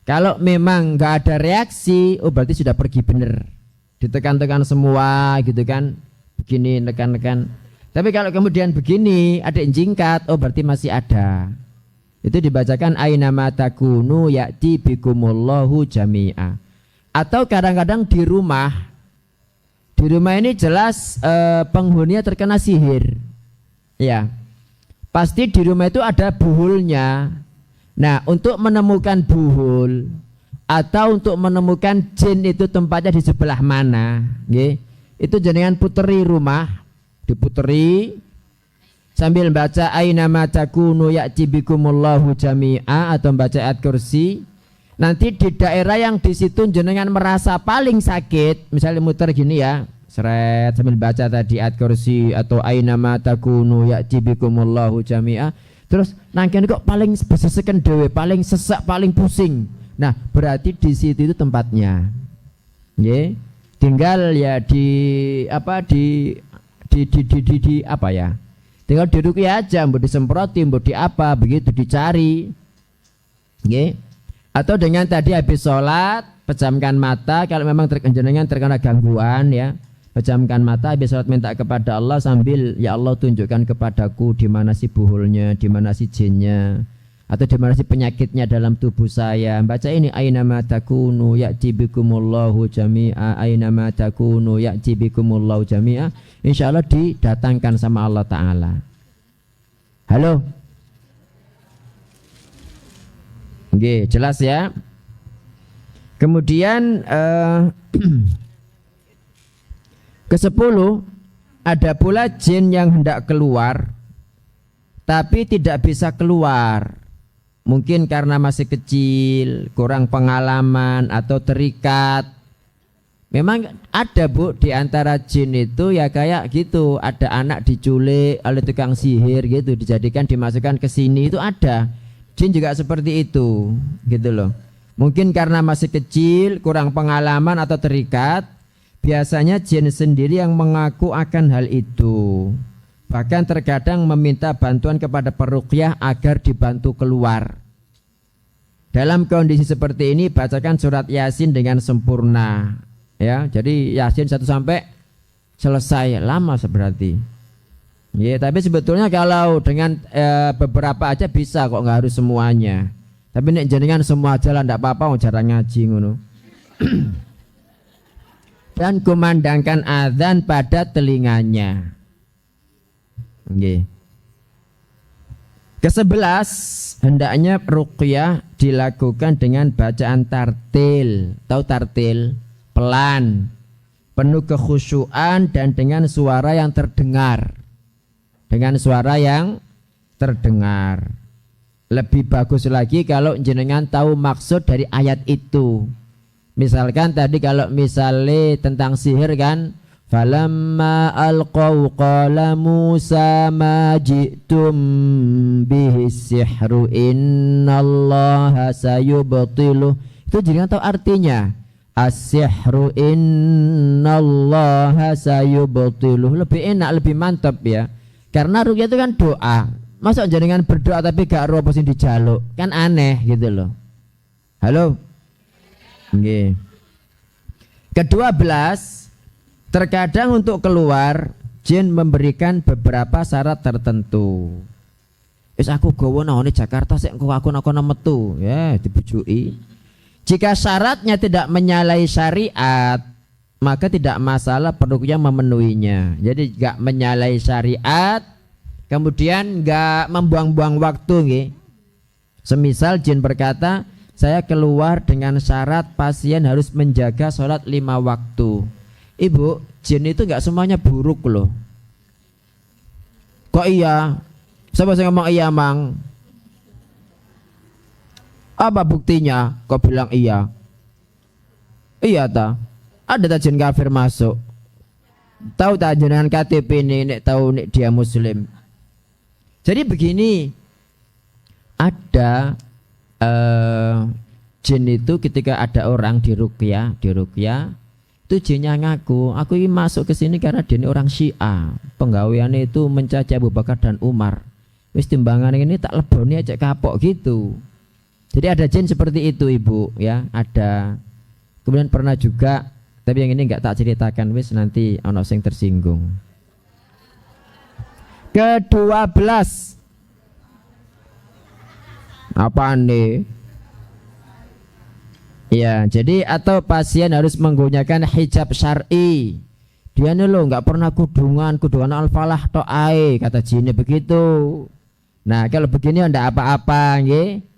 Kalau memang nggak ada reaksi, oh berarti sudah pergi bener. Ditekan-tekan semua gitu kan, begini tekan-tekan. Tapi kalau kemudian begini ada yang jingkat, oh berarti masih ada. Itu dibacakan ainama takunu ya'ti bikumullahu jami'a. Atau kadang-kadang di rumah ini jelas penghuninya terkena sihir. Ya, pasti di rumah itu ada buhulnya. Nah, untuk menemukan buhul atau untuk menemukan jin itu tempatnya di sebelah mana, nggih. Itu jenengan puteri rumah, diputeri sambil baca ainama takunu ya'ti bikumullahu jami'a atau baca ayat kursi. Nanti di daerah yang di situ jenengan merasa paling sakit, misalnya muter gini ya, seret sambil baca tadi ayat kursi atau ainama takunu ya'ti bikumullahu jami'a. Terus nangken kok paling beseseken dewe, paling sesak, paling pusing. Nah, berarti di situ itu tempatnya. Nggih. Tinggal ya di apa ya? Tinggal diruqyah aja, mbok disemproti, mbok di apa, begitu dicari. Nggih. Atau dengan tadi habis sholat, pejamkan mata kalau memang jenengan terkena gangguan ya. Pejamkan mata, habis sholat minta kepada Allah sambil ya Allah tunjukkan kepadaku di mana si buhulnya, di mana si jinnya, atau di mana si penyakitnya dalam tubuh saya. Baca ini ainama takunu ya'ti bikumullahu jami'a, ainama takunu ya'ti bikumullahu jami'a. Insyaallah didatangkan sama Allah Ta'ala. Halo? Oke, jelas ya. Kemudian ke-10, ada pula jin yang hendak keluar tapi tidak bisa keluar. Mungkin karena masih kecil, kurang pengalaman atau terikat. Memang ada Bu di antara jin itu ya kayak gitu, ada anak diculik oleh tukang sihir gitu, dijadikan dimasukkan ke sini, itu ada. Jin juga seperti itu gitu loh. Mungkin karena masih kecil, kurang pengalaman atau terikat. Biasanya jin sendiri yang mengaku akan hal itu. Bahkan terkadang meminta bantuan kepada peruqyah agar dibantu keluar. Dalam kondisi seperti ini bacakan surat Yasin dengan sempurna. Ya, jadi Yasin 1 sampai selesai, lama berarti. Ya, tapi sebetulnya kalau dengan beberapa aja bisa kok, nggak harus semuanya. Tapi nek jenengan semua jalan ndak apa-apa, jarang ngaji ngono. Dan kumandangkan azan pada telinganya. Okay. Ke-11, hendaknya ruqyah dilakukan dengan bacaan tartil. Tahu tartil? Pelan, penuh kekhusyuan dan dengan suara yang terdengar. Dengan suara yang terdengar. Lebih bagus lagi kalau jenengan tahu maksud dari ayat itu. Misalkan tadi kalau misalnya tentang sihir kan, falamma alqaw qala Musa ma ji'tum bihi sihru innallaha sayubtiluh. Itu jadi tahu artinya. As-sihru innallaha sayubtiluh. Lebih enak, lebih mantap ya. Karena ruqyah itu kan doa. Masa jenengan berdoa tapi gak roh apa sing dijaluk? Kan aneh gitu loh. Halo. Nggih. Ke-12, terkadang untuk keluar jin memberikan beberapa syarat tertentu. Wis aku gowo nang Jakarta sik engko aku metu, ya dibujuki. Jika syaratnya tidak menyalahi syariat, maka tidak masalah peruqyah memenuhinya. Jadi enggak menyalahi syariat, kemudian enggak membuang-buang waktu nggih. Semisal jin berkata, saya keluar dengan syarat pasien harus menjaga sholat 5 waktu. Ibu, jin itu enggak semuanya buruk loh. Kok iya? Siapa yang ngomong iya, Mang? Apa buktinya? Kok bilang iya? Iya ta? Ada tak jin kafir masuk? Tahu tak jenengan KTP ini, nek tahu nek dia muslim. Jadi begini, ada jin itu ketika ada orang di ruqyah itu jinnya ngaku, aku ini masuk ke sini karena dia ini orang Syiah, penggaweannya itu mencaci Abu Bakar dan Umar. Wis timbangan ini tak leboni aja kapok gitu. Jadi ada jin seperti itu ibu ya, ada. Kemudian pernah juga, tapi yang ini enggak tak ceritakan, wis nanti ono sing tersinggung. Ke-12, apa nih? Ya, jadi atau pasien harus menggunakan hijab syar'i. Dia nih lo nggak pernah kudungan al-falah to'ai, kata jinnya begitu. Nah, kalau begini enggak apa-apa, nggih.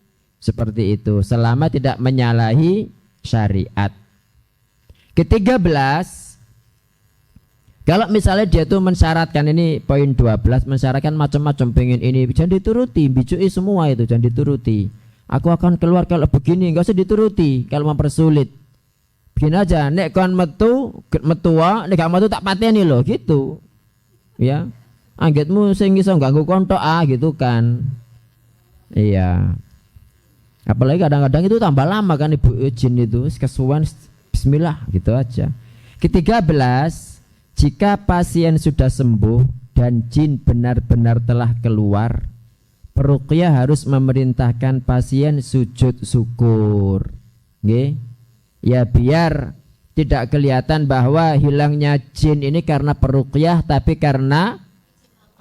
Seperti itu, selama tidak menyalahi syariat. Ke-13, kalau misalnya dia tuh mensyaratkan, ini poin 12, mensyaratkan macam-macam, pengen ini, jangan dituruti, bijui semua itu, jangan dituruti. Aku akan keluar kalau begini, enggak usah dituruti kalau mempersulit. Begini aja, nek kon metua, nek gak metu tak pateni loh, gitu. Ya. Anggetmu sing iso ganggu kontok gitu kan. Iya. Apalagi kadang-kadang itu tambah lama kan ibu jin itu, kesuwan bismillah gitu aja. Ke-13, jika pasien sudah sembuh dan jin benar-benar telah keluar, peruqyah harus memerintahkan pasien sujud syukur. Nggih. Ya biar tidak kelihatan bahwa hilangnya jin ini karena peruqyah, tapi karena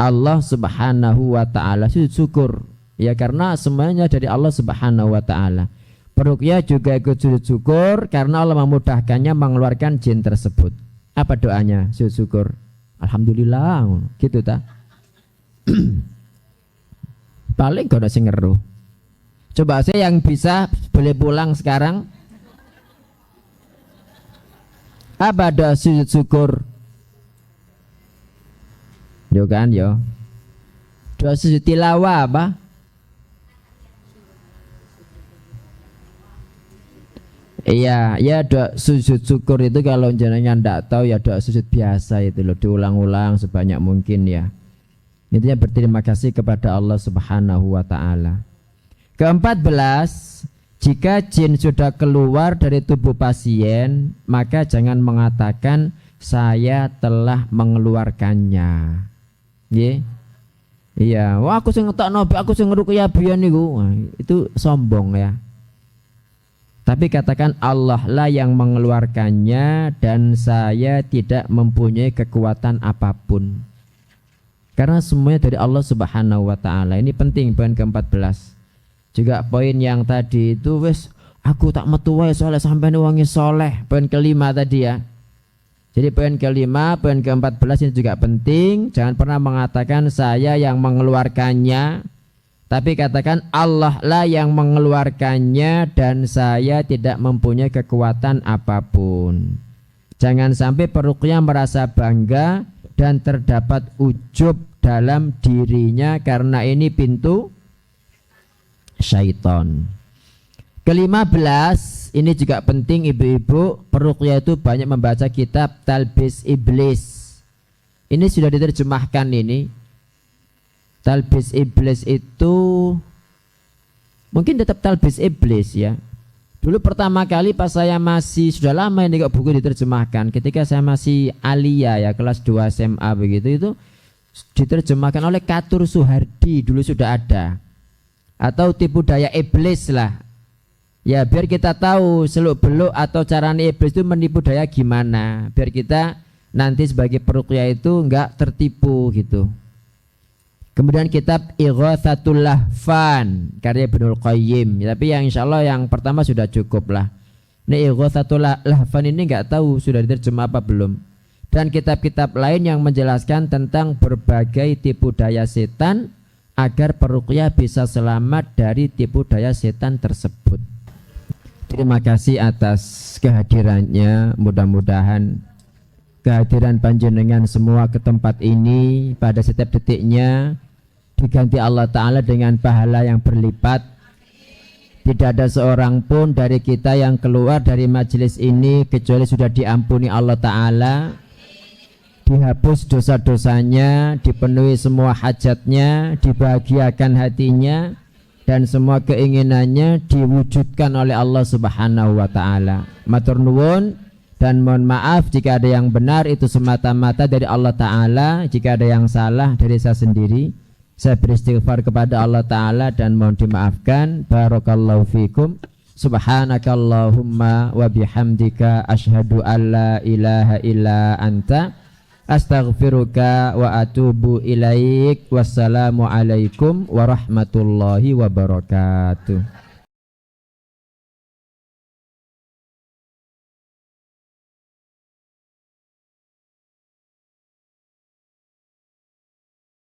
Allah Subhanahu wa taala. Sujud syukur. Ya karena semuanya dari Allah Subhanahu wa taala. Peruqyah juga ikut sujud syukur karena Allah memudahkannya mengeluarkan jin tersebut. Apa doanya? Sujud syukur. Alhamdulillah, gitu ta. Paling gak ada sing ngeruh. Coba saya yang bisa boleh pulang sekarang. Apa doa sujud syukur? Yo kan yo. Doa sujud tilawah apa? Iya, ya doa sujud syukur itu kalau jenengan enggak tahu ya doa sujud biasa itu loh, diulang-ulang sebanyak mungkin ya. Intinya berterima kasih kepada Allah Subhanahu wa taala. Ke-14, jika jin sudah keluar dari tubuh pasien, maka jangan mengatakan saya telah mengeluarkannya. Nggih. Iya, wah aku sing ngetokno, aku sing ngruqyah biyen niku. Itu sombong ya. Tapi katakan Allah lah yang mengeluarkannya dan saya tidak mempunyai kekuatan apapun. Karena semuanya dari Allah Subhanahu wa taala. Ini penting poin ke-14. Juga poin yang tadi itu wis aku tak metu wae soleh sampean wangi soleh. Poin kelima tadi ya. Jadi poin kelima, poin ke-14 ini juga penting. Jangan pernah mengatakan saya yang mengeluarkannya, tapi katakan Allah lah yang mengeluarkannya dan saya tidak mempunyai kekuatan apapun. Jangan sampai peruqyah merasa bangga dan terdapat ujub dalam dirinya karena ini pintu syaitan. Ke-15, ini juga penting ibu-ibu, peruqyah itu banyak membaca kitab Talbis Iblis. Ini sudah diterjemahkan ini. Talbis Iblis itu mungkin tetap Talbis Iblis ya. Dulu pertama kali pas saya masih, sudah lama ini kok buku diterjemahkan, ketika saya masih alia ya, kelas 2 SMA begitu, itu diterjemahkan oleh Katur Suhardi, dulu sudah ada. Atau tipu daya iblis lah. Ya biar kita tahu seluk beluk atau caranya iblis itu menipu daya gimana, biar kita nanti sebagai peruqyah itu enggak tertipu gitu. Kemudian kitab Ighatsatul Lahfan karya Ibnul Qayyim. Tapi yang insyaallah yang pertama sudah cukup lah. Ini Ighatsatul Lahfan ini enggak tahu sudah diterjemah apa belum. Dan kitab-kitab lain yang menjelaskan tentang berbagai tipu daya setan agar peruqyah bisa selamat dari tipu daya setan tersebut. Terima kasih atas kehadirannya. Mudah-mudahan kehadiran panjenengan semua ke tempat ini pada setiap detiknya diganti Allah Ta'ala dengan pahala yang berlipat. Tidak ada seorang pun dari kita yang keluar dari majelis ini kecuali sudah diampuni Allah Ta'ala, dihapus dosa-dosanya, dipenuhi semua hajatnya, dibahagiakan hatinya, dan semua keinginannya diwujudkan oleh Allah Subhanahu wa Ta'ala. Matur nuwun dan mohon maaf jika ada yang benar itu semata-mata dari Allah Ta'ala, jika ada yang salah dari saya sendiri. Saya beristighfar kepada Allah Ta'ala dan mohon dimaafkan. Barakallahu fikum. Subhanakallahumma wa bihamdika asyhadu an la ilaha illa anta astaghfiruka wa atubu ilaik. Wassalamu alaikum warahmatullahi wabarakatuh.